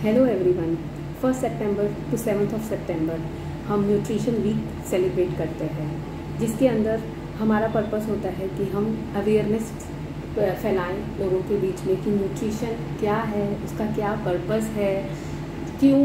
Hello everyone. 1 September to 7 सितंबर हम nutrition week celebrate करते हैं, जिसके अंदर हमारा पर्पस होता है कि हम अवेयरनेस फैलाएं लोगों के बीच में कि न्यूट्रिशन क्या है, उसका क्या पर्पस है, क्यों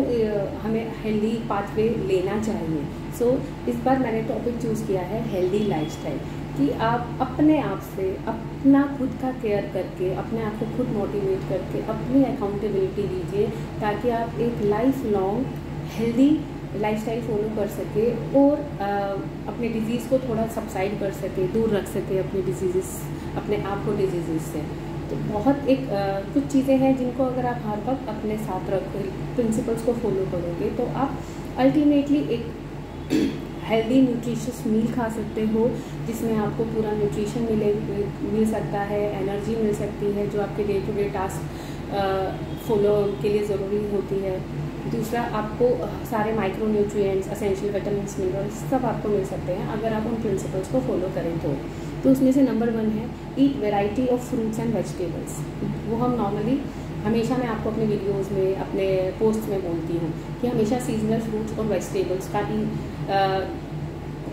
हमें हेल्दी पाथवे लेना चाहिए। सो इस बार मैंने टॉपिक चूज़ किया है हेल्दी लाइफस्टाइल, कि आप अपने आप से अपना खुद का केयर करके अपने आप को खुद मोटिवेट करके अपनी अकाउंटेबिलिटी लीजिए, ताकि आप एक life long healthy lifestyle follow कर सके और अपने डिजीज़ को थोड़ा सबसाइड कर सके, दूर रख सके अपने डिजीज़ अपने आप को डिजीज़ से। तो बहुत कुछ चीज़ें हैं जिनको अगर आप हर वक्त अपने साथ रख प्रिंसिपल्स को फॉलो करोगे तो आप अल्टीमेटली एक हेल्दी न्यूट्रिशियस मील खा सकते हो, जिसमें आपको पूरा न्यूट्रिशन मिल सकता है, एनर्जी मिल सकती है जो आपके day to day task follow के लिए ज़रूरी होती है। दूसरा, आपको सारे micro nutrients, essential vitamins, minerals सब आपको मिल सकते हैं अगर आप उन प्रिंसिपल्स को फॉलो करें तो उसमें से नंबर 1 है eat variety of fruits and vegetables. वो हम नॉर्मली हमेशा मैं आपको अपने वीडियोस में अपने पोस्ट में बोलती हूँ कि हमेशा सीजनल फ्रूट्स और वेजिटेबल्स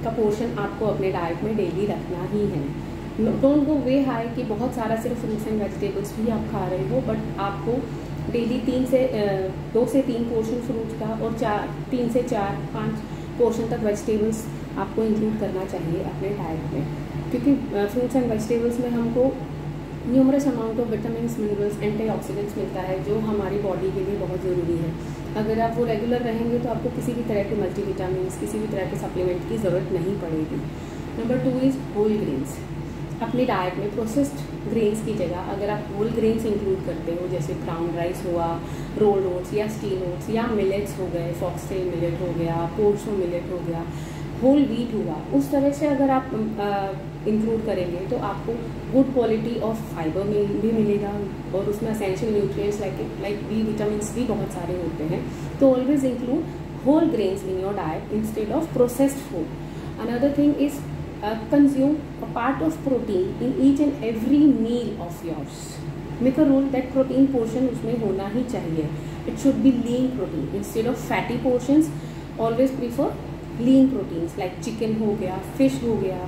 का पोर्शन आपको अपने डाइट में डेली रखना ही है। डोंट गो वे हाई कि बहुत सारा सिर्फ फ्रूट्स एंड वेजिटेबल्स भी आप खा रहे हो, बट आपको डेली 2 से 3 पोर्शन फ्रूट्स का और 3 से 4-5 पोर्शन तक वेजिटेबल्स आपको इंक्लूड करना चाहिए अपने डाइट में, क्योंकि फ्रूट्स एंड वेजिटेबल्स में हमको numerous amount of vitamins, minerals, antioxidants मिलता है जो हमारी बॉडी के लिए बहुत ज़रूरी है। अगर आप वो रेगुलर रहेंगे तो आपको किसी भी तरह के मल्टीविटामिन्स, किसी भी तरह के सप्लीमेंट की ज़रूरत नहीं पड़ेगी। Number 2 is whole grains. अपनी डाइट में प्रोसेस्ड ग्रेन्स की जगह अगर आप होल ग्रेन्स इंक्लूड करते हो, जैसे ब्राउन राइस हुआ, रोल्ड ओट्स या स्टील ओट्स या मिलेट्स हो गए, फॉक्सटेल मिलेट हो गया, पोर्सो मिलेट हो गया, होल व्हीट हुआ, उस तरह से अगर आप इंक्लूड करेंगे तो आपको गुड क्वालिटी ऑफ फाइबर भी मिलेगा और उसमें essential nutrients like B vitamins भी बहुत सारे होते हैं। तो always include whole grains in your diet instead of processed food. Another thing is consume a part of protein in each and every meal of yours. Make a rule that protein portion उसमें होना ही चाहिए. It should be lean protein instead of fatty portions. Always prefer lean proteins like chicken हो गया, fish हो गया,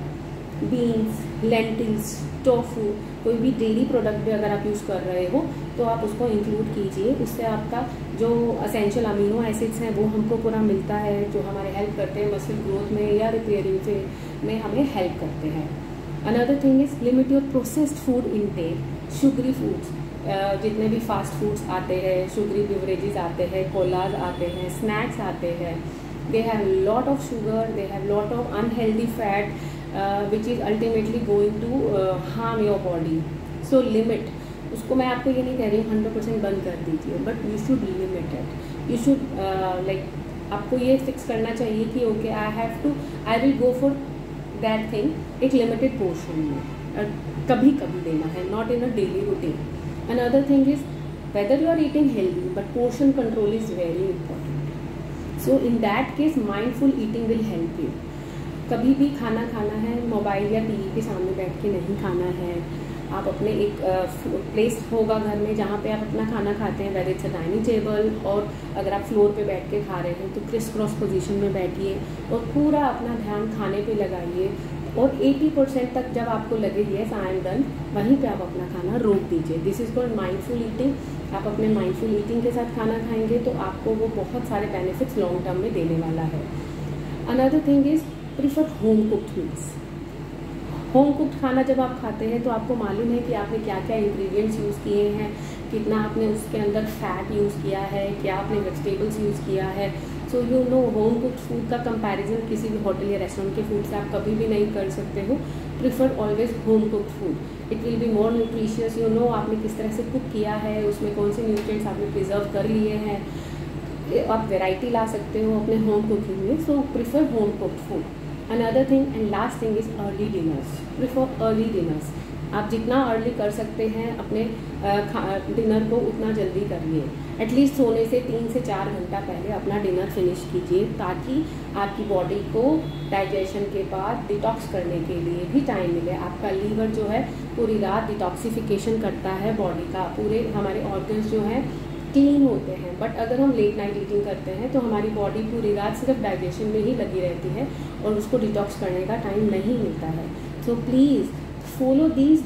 beans, lentils, tofu, कोई भी dairy product भी अगर आप यूज़ कर रहे हो तो आप उसको इंक्लूड कीजिए। उससे आपका जो असेंशियल अमीनो एसिड्स हैं वो हमको पूरा मिलता है, जो हमारे हेल्प करते हैं मसल ग्रोथ में या रिपेयरिंग में हमें हेल्प करते हैं। Another thing is limit your processed food intake. Sugary foods, जितने भी फास्ट फूड्स आते हैं, शुगरी बिवरेजेस आते हैं, कोलाज आते हैं, स्नैक्स आते हैं, they have lot of sugar, they have lot of unhealthy fat which is ultimately going to harm your body. So limit उसको। मैं आपको ये नहीं कह रही हूँ 100% बंद कर दीजिए, but you should limit it. You should आपको ये फिक्स करना चाहिए कि okay I will go for that thing एक लिमिटेड पोर्शन में, कभी कभी लेना है, not in a daily routine. Another thing is whether you are eating healthy but portion control is very important. So in that case mindful eating will help you. कभी भी खाना है मोबाइल या टीवी के सामने बैठ के नहीं खाना है। आप अपने एक प्लेस होगा घर में जहाँ पे आप अपना खाना खाते हैं, whether it's a dining table, और अगर आप फ्लोर पे बैठ के खा रहे हैं तो क्रिस क्रॉस पोजीशन में बैठिए और पूरा अपना ध्यान खाने पे लगाइए, और 80% तक जब आपको लगे यस आई एम डन, वहीं पे आप अपना खाना रोक दीजिए। This is called mindful eating. आप अपने माइंडफुल ईटिंग के साथ खाना खाएंगे तो आपको वो बहुत सारे बेनिफिट्स लॉन्ग टर्म में देने वाला है। Another thing is prefer home cooked meals. Home cooked खाना जब आप खाते हैं तो आपको मालूम है कि आपने क्या क्या इंग्रेडिएंट्स यूज़ किए हैं, कितना आपने उसके अंदर फैट यूज़ किया है, क्या आपने वेजिटेबल्स यूज़ किया है। So you know home cooked food का कंपैरिजन किसी भी होटल या रेस्टोरेंट के फूड से आप कभी भी नहीं कर सकते हो। Prefer always home cooked food. It will be more nutritious. You know आपने किस तरह से कुक किया है, उसमें कौन से न्यूट्रिएंट्स आपने प्रिजर्व कर लिए हैं, आप वेराइटी ला सकते हो अपने होम कुकिंग में। So prefer home cooked food. Another thing and last thing is early dinners. Prefer early dinners. आप जितना अर्ली कर सकते हैं अपने डिनर को उतना जल्दी करिए। एटलीस्ट सोने से 3 से 4 घंटा पहले अपना डिनर फिनिश कीजिए, ताकि आपकी बॉडी को डाइजेशन के बाद डिटॉक्स करने के लिए भी टाइम मिले। आपका लीवर जो है पूरी रात डिटॉक्सिफिकेशन करता है बॉडी का, पूरे हमारे ऑर्गन्स जो हैं क्लीन होते हैं। बट अगर हम लेट नाइट ईटिंग करते हैं तो हमारी बॉडी पूरी रात सिर्फ डाइजेशन में ही लगी रहती है और उसको डिटॉक्स करने का टाइम नहीं मिलता है। So please follow these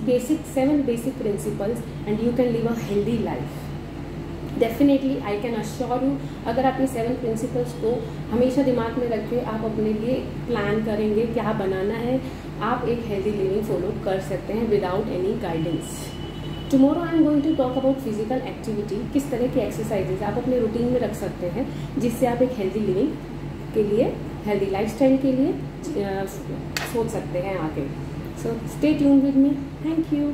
7 basic principles and you can live a healthy life. Definitely I can assure you, अगर आप ये 7 प्रिंसिपल्स को हमेशा दिमाग में रख के आप अपने लिए प्लान करेंगे क्या बनाना है, आप एक हेल्दी लिविंग फॉलो कर सकते हैं without any guidance. Tomorrow I am going to talk about physical activity, किस तरह की एक्सरसाइजेज आप अपने रूटीन में रख सकते हैं जिससे आप एक हेल्दी लिविंग के लिए, हेल्दी लाइफस्टाइल के लिए सोच सकते हैं आगे। So stay tuned with me. Thank you.